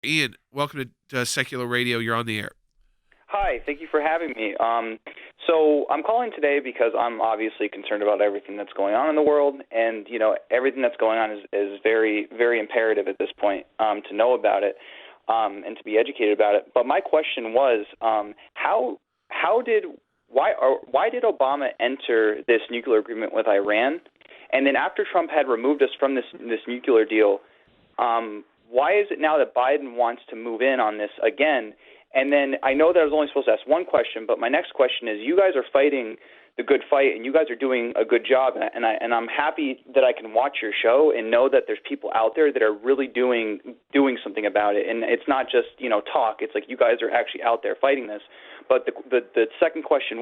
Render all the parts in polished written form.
Ian, welcome to Secular Radio. You're on the air. Hi, thank you for having me. So I'm calling today because I'm obviously concerned about everything that's going on in the world, and everything that's going on is very, very imperative at this point to know about it and to be educated about it. But my question was, why did Obama enter this nuclear agreement with Iran, and then after Trump had removed us from this nuclear deal, why is it now that Biden wants to move in on this again? And then I know that I was only supposed to ask one question, but my next question is: you guys are fighting the good fight, and you guys are doing a good job, and I'm happy that I can watch your show and know that there's people out there that are really doing something about it, and it's not just talk. It's like you guys are actually out there fighting this. But the second question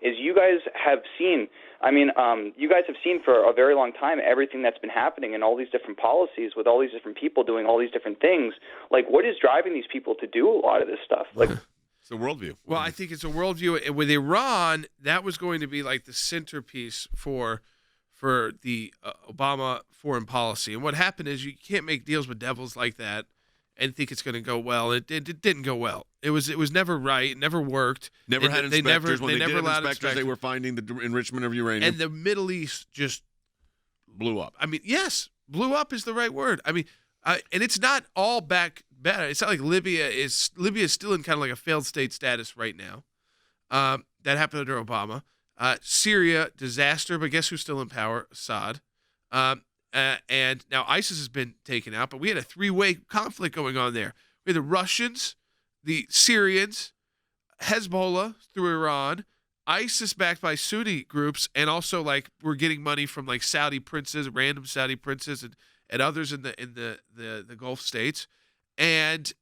is you guys have seen. You guys have seen for a very long time everything that's been happening and all these different policies with all these different people doing all these different things. Like, what is driving these people to do a lot of this stuff? Like, it's a worldview. Well, I think it's a worldview. And with Iran, that was going to be like the centerpiece for the Obama foreign policy. And what happened is you can't make deals with devils like that and think it's going to go well. It didn't go well. It was never right. It never worked. Never had inspectors. When they did allowed inspectors, they were finding the enrichment of uranium. And the Middle East just blew up. Yes, blew up is the right word. And it's not all back better. It's not like Libya is still in kind of like a failed state status right now. That happened under Obama. Syria, disaster, but guess who's still in power? Assad. And now ISIS has been taken out, but we had a three-way conflict going on there. We had the Russians, the Syrians, Hezbollah through Iran, ISIS backed by Sunni groups, and also like we're getting money from like Saudi princes, random Saudi princes, and others in the Gulf states. And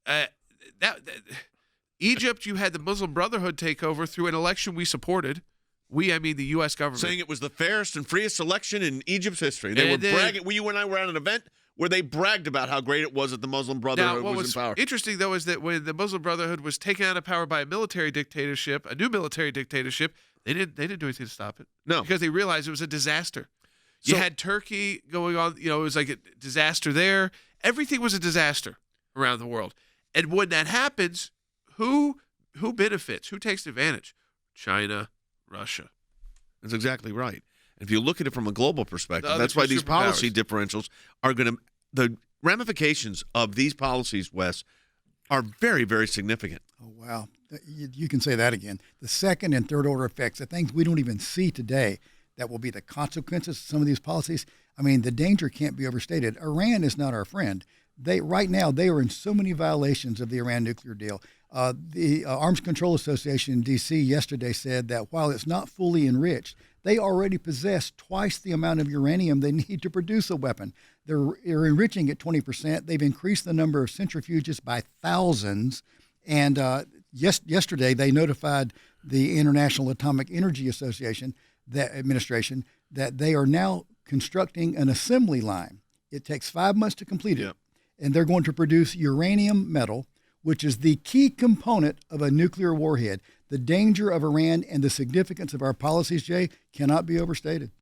Egypt, you had the Muslim Brotherhood take over through an election we supported. I mean the U.S. government. Saying it was the fairest and freest election in Egypt's history. They were bragging. You and I were at an event where they bragged about how great it was that the Muslim Brotherhood was in power. Interesting, though, is that when the Muslim Brotherhood was taken out of power by a military dictatorship, a new military dictatorship, they didn't do anything to stop it. No. Because they realized it was a disaster. You had Turkey going on, it was like a disaster there. Everything was a disaster around the world. And when that happens, who benefits? Who takes advantage? China, Russia. That's exactly right. If you look at it from a global perspective, that's why these policy differentials are going to – the ramifications of these policies, Wes, are very, very significant. Oh, wow. You can say that again. The second and third order effects, the things we don't even see today that will be the consequences of some of these policies. The danger can't be overstated. Iran is not our friend. Right now, they are in so many violations of the Iran nuclear deal. The Arms Control Association in D.C. yesterday said that while it's not fully enriched, they already possess twice the amount of uranium they need to produce a weapon. They're enriching at 20%. They've increased the number of centrifuges by thousands. And yesterday, they notified the International Atomic Energy Administration that they are now constructing an assembly line. It takes 5 months to complete it. Yep. And they're going to produce uranium metal, which is the key component of a nuclear warhead. The danger of Iran and the significance of our policies, Jay, cannot be overstated.